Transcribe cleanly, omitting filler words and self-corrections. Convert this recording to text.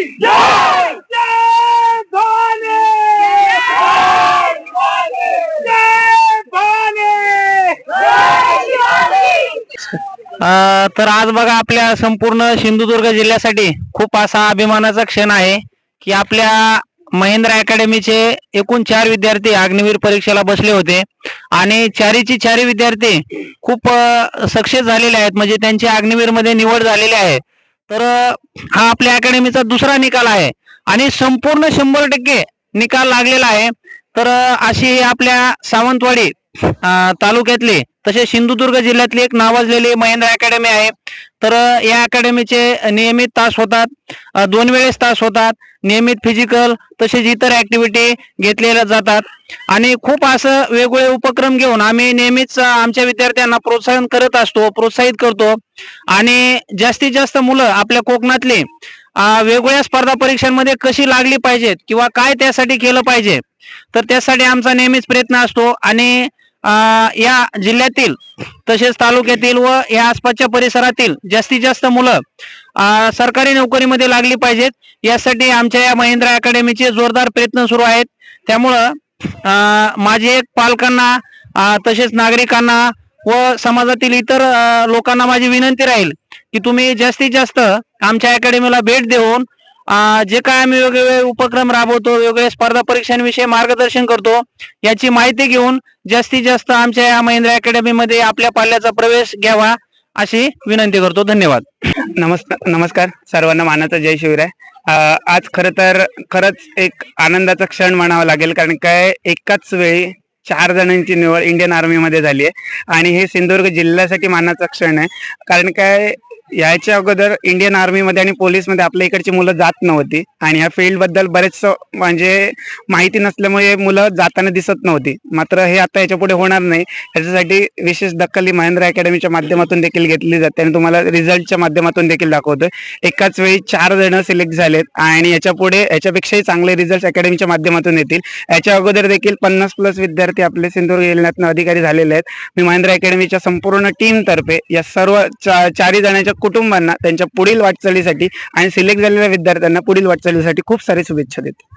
तर आज बघा आपल्या संपूर्ण सिंधुदुर्ग जिल्ह्यासाठी खूप असा अभिमानाचा क्षण आहे की आपल्या महेंद्र अकॅडमीचे एकूण 4 विद्यार्थी अग्निवीर परीक्षेला बसले होते आणि चारी विद्यार्थी खूप सक्सेस झालेले आहेत, म्हणजे त्यांची अग्निवीर मध्ये निवड झालेली आहे. तर हा आपल्या अकॅडमीचा दुसरा निकाल आहे आणि संपूर्ण 100% निकाल लागलेला आहे. तर अशी आपल्या सावंतवाडी तालुक्यातली तसे सिंधुदुर्ग जिल्ह्यातली एक नावाजलेली महेंद्र अकॅडमी आहे. तर या अकॅडमीचे नियमित तास होतात, 2 वेळेस तास होतात, नियमित फिजिकल तसेच इतर ऍक्टिव्हिटी घेतलेल्या जातात आणि खूप असं वेगवेगळे उपक्रम घेऊन आम्ही नेहमीच आमच्या विद्यार्थ्यांना प्रोत्साहित करतो आणि जास्तीत जास्त मुलं आपल्या कोकणातली वेगवेगळ्या स्पर्धा परीक्षांमध्ये कशी लागली पाहिजेत किंवा काय त्यासाठी केलं पाहिजे, तर त्यासाठी आमचा नेहमीच प्रयत्न असतो आणि या जिल्ह्यातील तसेच तालुक्यातील व या आसपासच्या परिसरातील जास्तीत जास्त मुलं सरकारी नोकरीमध्ये लागली पाहिजेत यासाठी आमच्या या महेंद्र अकॅडमीचे जोरदार प्रयत्न सुरू आहेत. त्यामुळं माझे पालकांना तसेच नागरिकांना व समाजातील इतर लोकांना माझी विनंती राहील की तुम्ही जास्तीत जास्त आमच्या अकॅडमीला भेट देऊन जे काय आम्ही वेगवेगळे उपक्रम राबवतो, वेगवेगळ्या स्पर्धा परीक्षांविषयी मार्गदर्शन करतो, याची माहिती घेऊन जास्तीत जास्त आमच्या या महेंद्र अकॅडमीमध्ये आपल्या पाल्याचा प्रवेश घ्यावा अशी विनंती करतो. धन्यवाद. नमस्कार सर्वांना, मानाचा जय शिवराय. आज खरंच एक आनंदाचा क्षण म्हणावा लागेल, कारण काय एकाच वेळी 4 जणांची निवड इंडियन आर्मी मध्ये झाली आहे आणि हे सिंधुदुर्ग जिल्ह्यासाठी मानाचा क्षण आहे. कारण काय याच्या अगोदर इंडियन आर्मी मध्ये आणि पोलीस मध्ये आपल्या इकडची मुलं जात नव्हती आणि या फील्ड बद्दल बरेच म्हणजे माहिती नसल्यामुळे मुलं जाताना दिसत नव्हती. मात्र हे आता याच्या पुढे होणार नाही, याच्यासाठी विशेष दखल ही महेंद्र अकॅडमीच्या माध्यमातून देखील घेतली जाते आणि तुम्हाला रिझल्टच्या माध्यमातून देखील दाखवतोय. एकाच वेळी 4 जण सिलेक्ट झालेत आणि याच्या पुढे याच्यापेक्षाही चांगले रिझल्ट अकॅडमीच्या माध्यमातून येतील. याच्या अगोदर देखील 50+ विद्यार्थी आपले सिंधुदुर्ग जिल्ह्यातून अधिकारी झालेले आहेत. मी महेंद्र अकॅडमीच्या संपूर्ण टीम तर्फे या सर्व 4 जणांच्या कुटुंबांना त्यांच्या पुढील वाटचालीसाठी आणि सिलेक्ट झालेल्या विद्यार्थ्यांना पुढील वाटचालीसाठी खूप सारी शुभेच्छा देतो.